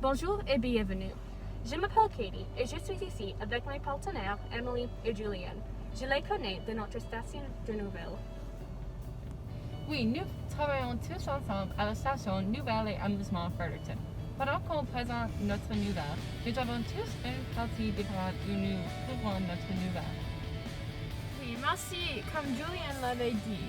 Bonjour et bienvenue. Je m'appelle Katie et je suis ici avec mes partenaires Emily et Julian. Je les connais de notre station de nouvelles. Oui, nous travaillons tous ensemble à la station Nouvelles et Amusement Fredericton. Pendant qu'on présente notre nouvelle, nous avons tous une partie différente où nous trouvons notre nouvelle. Oui, merci. Comme Julian l'avait dit,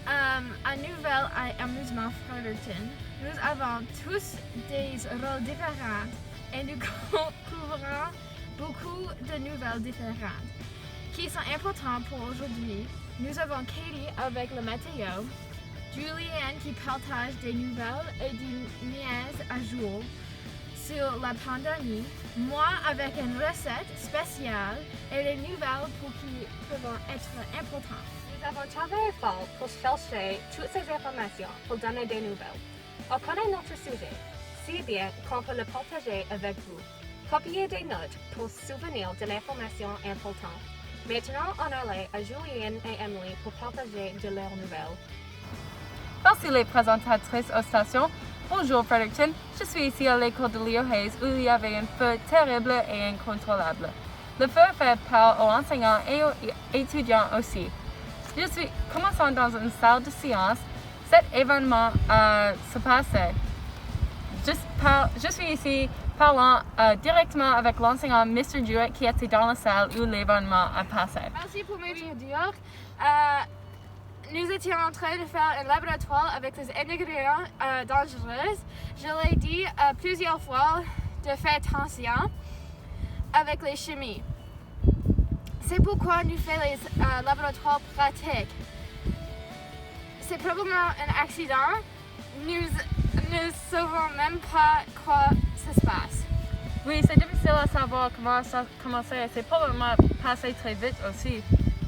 à Nouvelle et Amusement Fredericton, nous avons tous des rôles différents et nous couvrons beaucoup de nouvelles différentes qui sont importantes pour aujourd'hui. Nous avons Katie avec la météo, Julian qui partage des nouvelles et des mises à jour sur la pandémie, moi avec une recette spéciale et les nouvelles qui peuvent être importantes. Nous avons travaillé fort pour chercher toutes ces informations pour donner des nouvelles. On connaît notre sujet, si bien qu'on peut le partager avec vous. Copiez des notes pour souvenir de l'information importante. Maintenant, on allait à Julian et Emily pour partager de leurs nouvelles. Merci les présentatrices aux stations. Bonjour Fredericton, je suis ici à l'école de Leo Hayes où il y avait un feu terrible et incontrôlable. Le feu fait peur aux enseignants et aux étudiants aussi. Commençons dans une salle de sciences. Cet événement se passait. Je suis ici parlant directement avec l'enseignant Mr. Jewett qui était dans la salle où l'événement a passé. Merci pour m'introduire. Nous étions en train de faire un laboratoire avec des ingrédients dangereux. Je l'ai dit plusieurs fois de faire attention avec les chimies. C'est pourquoi nous faisons les laboratoires pratiques. C'est probablement un accident. Nous ne savons même pas quoi ça se passe. Oui, c'est difficile à savoir comment ça a commencé. C'est probablement passé très vite aussi.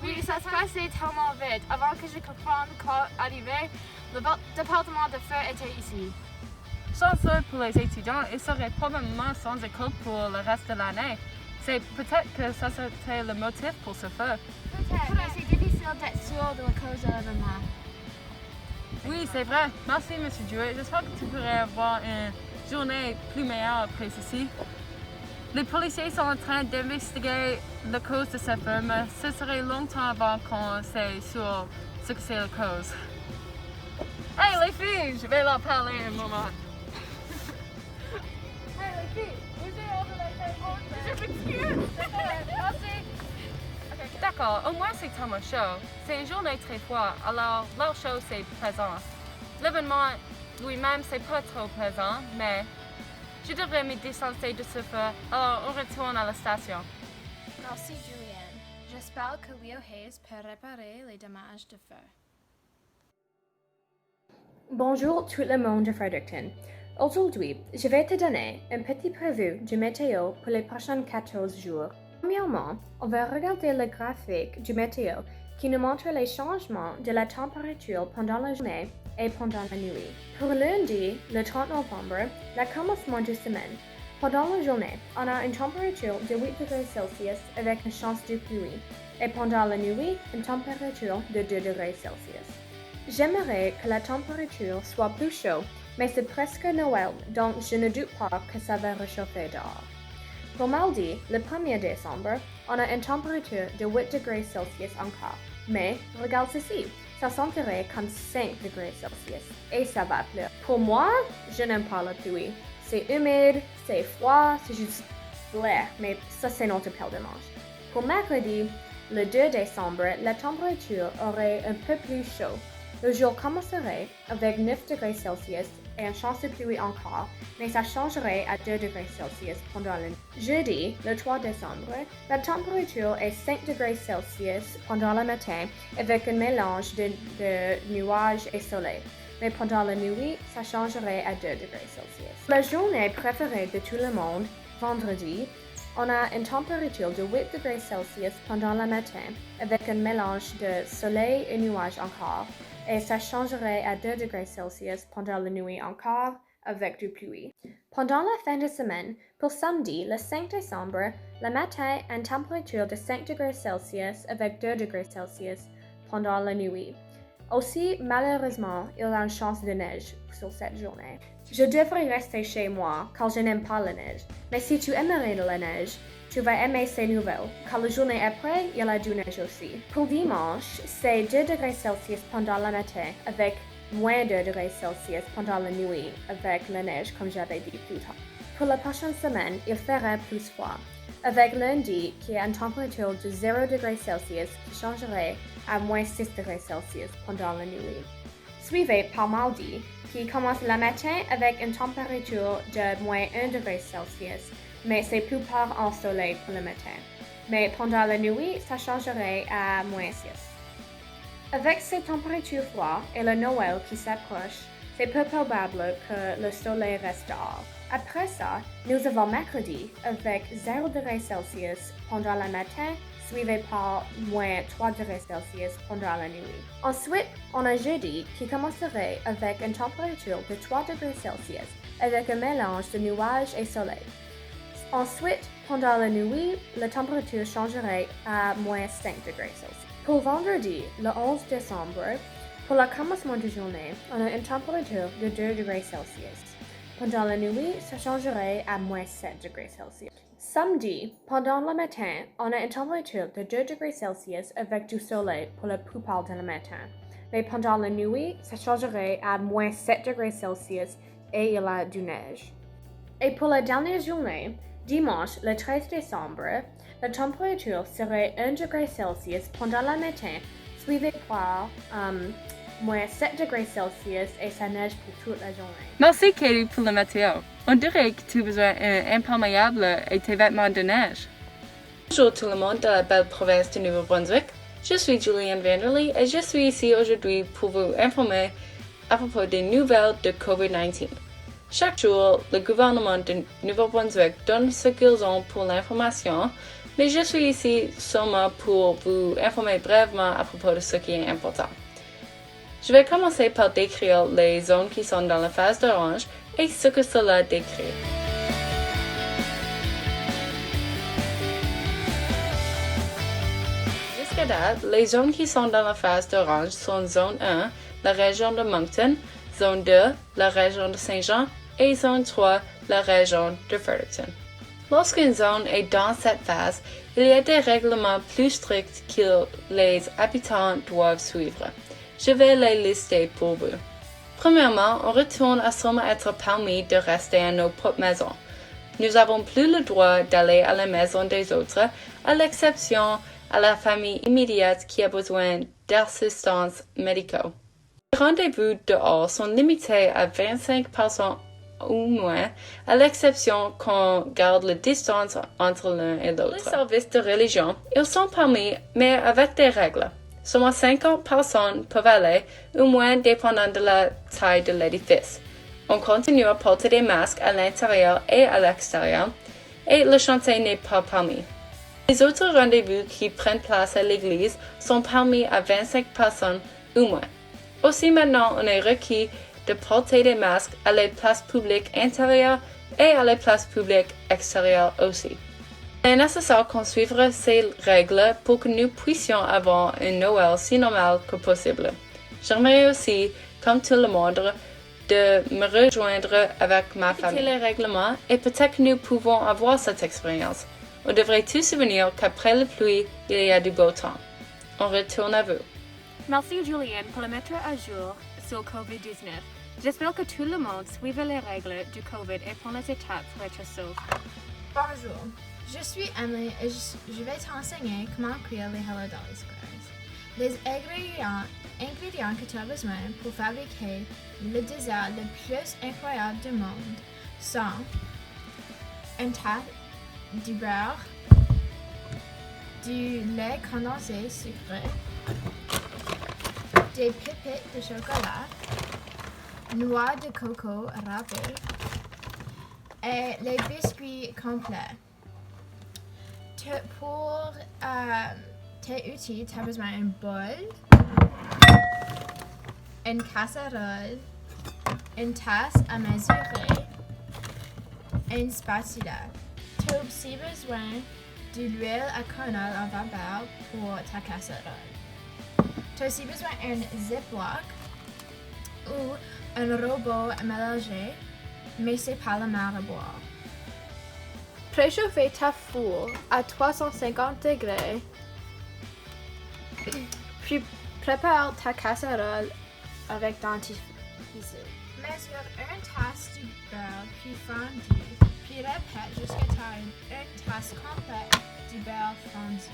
Oui, ça se passait tellement vite. Avant que je comprenne quoi arrivait, le département de feu était ici. Chanceux pour les étudiants, ils seraient probablement sans école pour le reste de l'année. C'est peut-être que ça c'était le motif pour ce feu. Peut-être, mais c'est difficile d'être sûr de la cause de l'événement. Oui, c'est vrai. Merci, M. Jewett. J'espère que tu pourrais avoir une journée plus meilleure après ceci. Les policiers sont en train d'investiguer la cause de ce feu, mais ce serait longtemps avant qu'on sait sur ce que c'est la cause. Hey les filles, je vais leur parler un moment. Hey les filles, vous êtes over la table. Je m'excuse. Merci. Okay. D'accord, au moins c'est tellement chaud. C'est une journée très froide, alors l'air chaud c'est plaisant. L'événement lui-même c'est pas trop plaisant, mais je devrais me distancer de ce feu, alors on retourne à la station. Merci, Julian. J'espère que Leo Hayes peut réparer les dommages de feu. Bonjour tout le monde de Fredericton. Aujourd'hui, je vais te donner un petit prévu du météo pour les prochains 14 jours. Premièrement, on va regarder le graphique du météo qui nous montre les changements de la température pendant la journée et pendant la nuit. Pour lundi, le 30 novembre, le commencement de semaine, pendant la journée, on a une température de 8 degrés Celsius avec une chance de pluie, et pendant la nuit, une température de 2 degrés Celsius. J'aimerais que la température soit plus chaude, mais c'est presque Noël, donc je ne doute pas que ça va réchauffer dehors. Pour mardi, le 1er décembre, on a une température de 8 degrés Celsius encore, mais regarde ceci. Ça sentirait comme 5 degrés Celsius et ça va pleurer. Pour moi, je n'aime pas la pluie. C'est humide, c'est froid, c'est juste bleu, mais ça c'est notre pelle de manche. Pour mercredi, le 2 décembre, la température aurait un peu plus chaud. Le jour commencerait avec 9 degrés Celsius et une chance de pluie encore, mais ça changerait à 2 degrés Celsius pendant le jeudi, le 3 décembre. La température est 5 degrés Celsius pendant le matin avec un mélange de nuages et soleil. Mais pendant la nuit, ça changerait à 2 degrés Celsius. La journée préférée de tout le monde, vendredi, on a une température de 8 degrés Celsius pendant le matin avec un mélange de soleil et nuages encore. Et ça changerait à 2 degrés Celsius pendant la nuit encore avec du pluie. Pendant la fin de semaine, pour samedi, le 5 décembre, le matin, une température de 5 degrés Celsius avec 2 degrés Celsius pendant la nuit. Aussi, malheureusement, il y a une chance de neige sur cette journée. Je devrais rester chez moi car je n'aime pas la neige. Mais si tu aimerais de la neige, tu vas aimer ces nouvelles, car la journée après, il y a du neige aussi. Pour dimanche, c'est 2 degrés Celsius pendant le matin, avec moins 2 degrés Celsius pendant la nuit, avec la neige, comme j'avais dit plus tard. Pour la prochaine semaine, il fera plus froid, avec lundi qui a une température de 0 degrés Celsius qui changerait à moins 6 degrés Celsius pendant la nuit. Suivi par mardi, qui commence le matin avec une température de moins 1 degré Celsius, mais c'est plus par ensoleillé pour le matin. Mais pendant la nuit, ça changerait à moins 6. Avec ces températures froides et le Noël qui s'approche, c'est peu probable que le soleil reste dehors. Après ça, nous avons mercredi avec 0 degrés Celsius pendant le matin, suivi par moins 3 degrés Celsius pendant la nuit. Ensuite, on a jeudi qui commencerait avec une température de 3 degrés Celsius avec un mélange de nuages et soleil. Ensuite, pendant la nuit, la température changerait à moins 5 degrés Celsius. Pour vendredi, le 11 décembre, pour le commencement de journée, on a une température de 2 degrés Celsius. Pendant la nuit, ça changerait à moins 7 degrés Celsius. Samedi, pendant le matin, on a une température de 2 degrés Celsius avec du soleil pour la plupart de le matin. Mais pendant la nuit, ça changerait à moins 7 degrés Celsius et il y a du neige. Et pour la dernière journée, dimanche, le 13 décembre, la température serait 1 degré Celsius pendant le matin, suivi par moins 7 degrés Celsius et ça neige pour toute la journée. Merci Katie pour la météo. On dirait que tu as besoin d'un imperméable et tes vêtements de neige. Bonjour tout le monde de la belle province du Nouveau-Brunswick. Je suis Julianne Vanderly et je suis ici aujourd'hui pour vous informer à propos des nouvelles de COVID-19. Chaque jour, le gouvernement de Nouveau-Brunswick donne ce qu'ils ont pour l'information, mais je suis ici seulement pour vous informer brièvement à propos de ce qui est important. Je vais commencer par décrire les zones qui sont dans la phase d'orange et ce que cela décrit. Jusqu'à date, les zones qui sont dans la phase d'orange sont zone 1, la région de Moncton, zone 2, la région de Saint-Jean et zone 3, la région de Fredericton. Lorsqu'une zone est dans cette phase, il y a des règlements plus stricts que les habitants doivent suivre. Je vais les lister pour vous. Premièrement, on retourne à seulement être permis de rester à nos propres maisons. Nous n'avons plus le droit d'aller à la maison des autres, à l'exception à la famille immédiate qui a besoin d'assistance médicale. Les rendez-vous dehors sont limités à 25 personnes ou moins, à l'exception qu'on garde la distance entre l'un et l'autre. Les services de religion, ils sont permis, mais avec des règles. Seulement 50 personnes peuvent aller, au moins dépendant de la taille de l'édifice. On continue à porter des masques à l'intérieur et à l'extérieur, et le chanter n'est pas permis. Les autres rendez-vous qui prennent place à l'église sont permis à 25 personnes ou moins. Aussi maintenant, on est requis de porter des masques à les places publiques intérieures et à les places publiques extérieures aussi. Il est nécessaire qu'on suive ces règles pour que nous puissions avoir un Noël si normal que possible. J'aimerais aussi, comme tout le monde, de me rejoindre avec ma famille. Les règlements et peut-être que nous pouvons avoir cette expérience. On devrait tous se souvenir qu'après la pluie, il y a du beau temps. On retourne à vous. Merci Julianne pour le mettre à jour sur COVID-19. J'espère que tout le monde suive les règles du COVID et prend les étapes pour être sauf. Bonjour, je suis Emily et je vais t'enseigner comment cuire les Hello Dolly Squares. Les ingrédients que tu as besoin pour fabriquer le dessert le plus incroyable du monde sont une tasse, du beurre, du lait condensé sucré, des pépites de chocolat, noix de coco râpées et les biscuits complets. Pour tes outils, tu as besoin d'un bol, une casserole, une tasse à mesurer, une spatula. Tu as aussi besoin de l'huile à cannelle en vapeur pour ta casserole. Tu as aussi besoin d'un Ziploc ou un robot mélangé, mais c'est pas la mer à boire. Préchauffer ta four à 350 degrés, puis prépare ta casserole avec dentifrice. Mesure une tasse de beurre puis fondu, puis répète jusqu'à ce que tu aies une tasse complète de beurre fondu.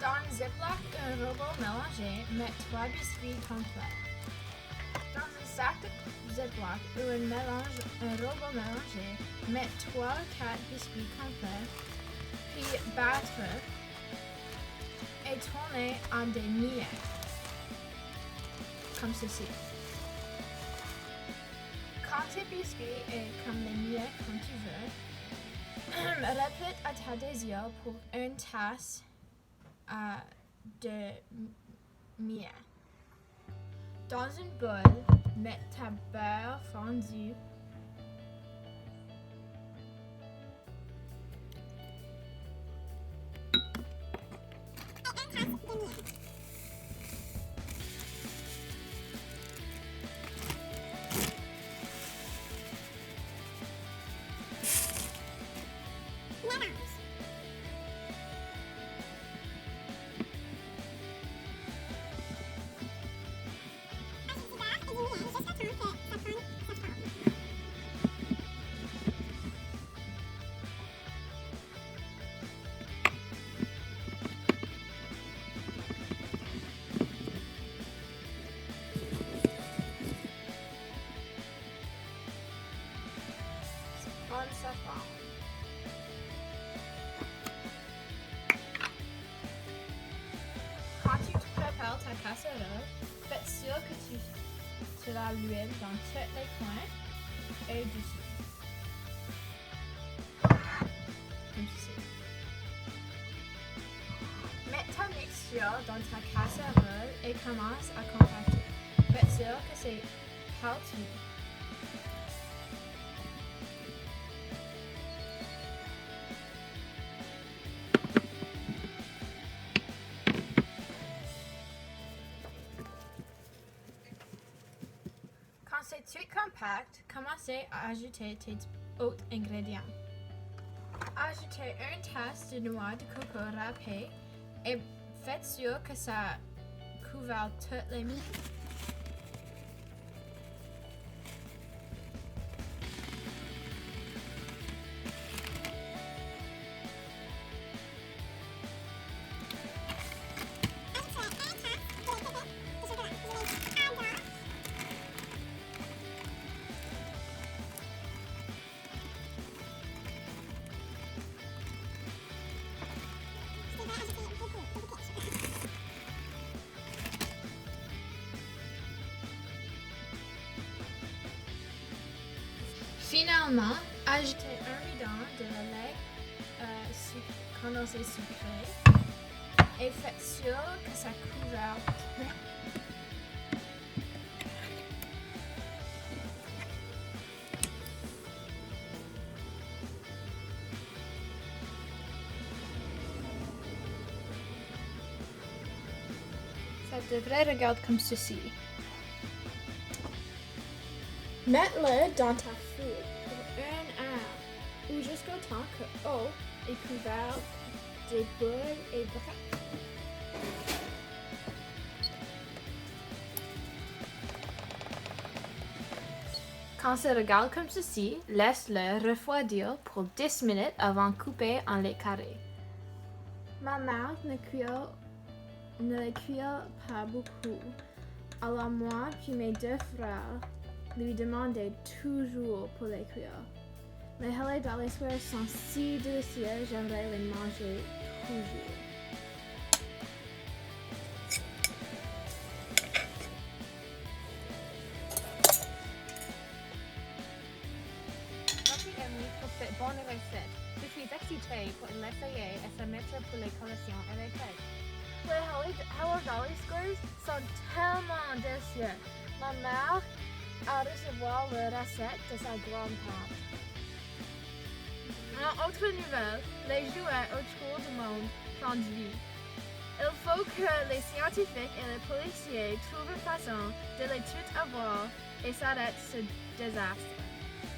Dans un Ziploc ou un robot mélangé, mets 3 biscuits complets. Dans un sac de Ziploc ou un robot mélangé, mets 3 ou 4 biscuits complets, puis battre et tourner en des miettes, comme ceci. Quand tes biscuits est comme les miettes comme tu veux, répète à ta désir pour une tasse de miettes. Dans une boule, mets ta beurre fondu, on sa forme. Quand tu prépares ta casserole, fais sûr que tu la l'huile dans tous les coins et dessus. Comme ceci. Mets ta mixture dans ta casserole et commence à compacter. Fais sûr que c'est partout. Quand c'est tout compact, commencez à ajouter tes autres ingrédients. Ajoutez une tasse de noix de coco râpée et faites sûr que ça couvre toutes les miettes. Finalement, ajoutez un bidon de lait condensé sucré et faites sûr que ça couvre tout. Ça devrait regarder comme ceci. Mets-le dans ta four pour 1 heure ou jusqu'au temps que l'eau est couverte des boules et brettes. Quand ça regarde comme ceci, laisse-le refroidir pour 10 minutes avant de couper en les carrés. Ma mère ne les cuire pas beaucoup, alors moi puis mes 2 frères lui demandait toujours pour les cuire. Les halles dans les soirs sont si délicieux, j'aimerais les manger toujours. Merci Emily pour cette bonne recette. Je suis excitée pour l'essayer et se mettre pour les collations et les fêtes. Les Hello Valley Squares sont tellement délicieux. Ma mère a recevoir le recette de sa grand-tante. En autre nouvelle, les jouets autour du monde font vie. Il faut que les scientifiques et les policiers trouvent une façon de les tout avoir et s'arrêtent ce désastre.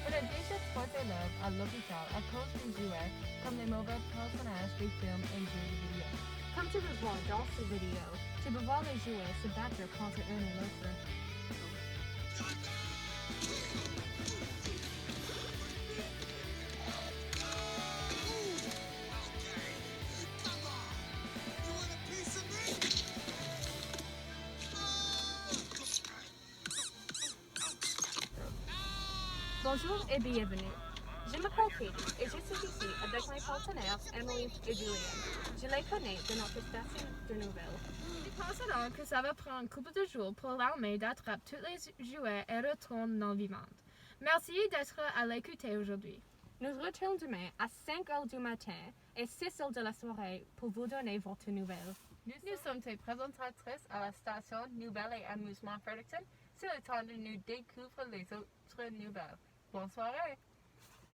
On a déjà trois élèves à l'hôpital à cause des jouets, comme les mauvais personnages des films et jeux vidéo. Comme tu peux voir dans cette vidéo, tu peux voir les jouets se battre contre un et l'autre. Bonjour et bienvenue. Je m'appelle Katie et je suis ici avec mes partenaires Emily et Julian. Je les connais de notre station de nouvelles. Nous pensons que ça va prendre un couple de jours pour l'armée d'attraper tous les jouets et retourner dans le monde. Merci d'être à l'écouter aujourd'hui. Nous retournons demain à 5 heures du matin et 6 heures de la soirée pour vous donner votre nouvelle. Nous sommes tes présentatrices à la station Nouvelles et Amusement Fredericton. C'est le temps de nous découvrir les autres nouvelles. Bonne soirée!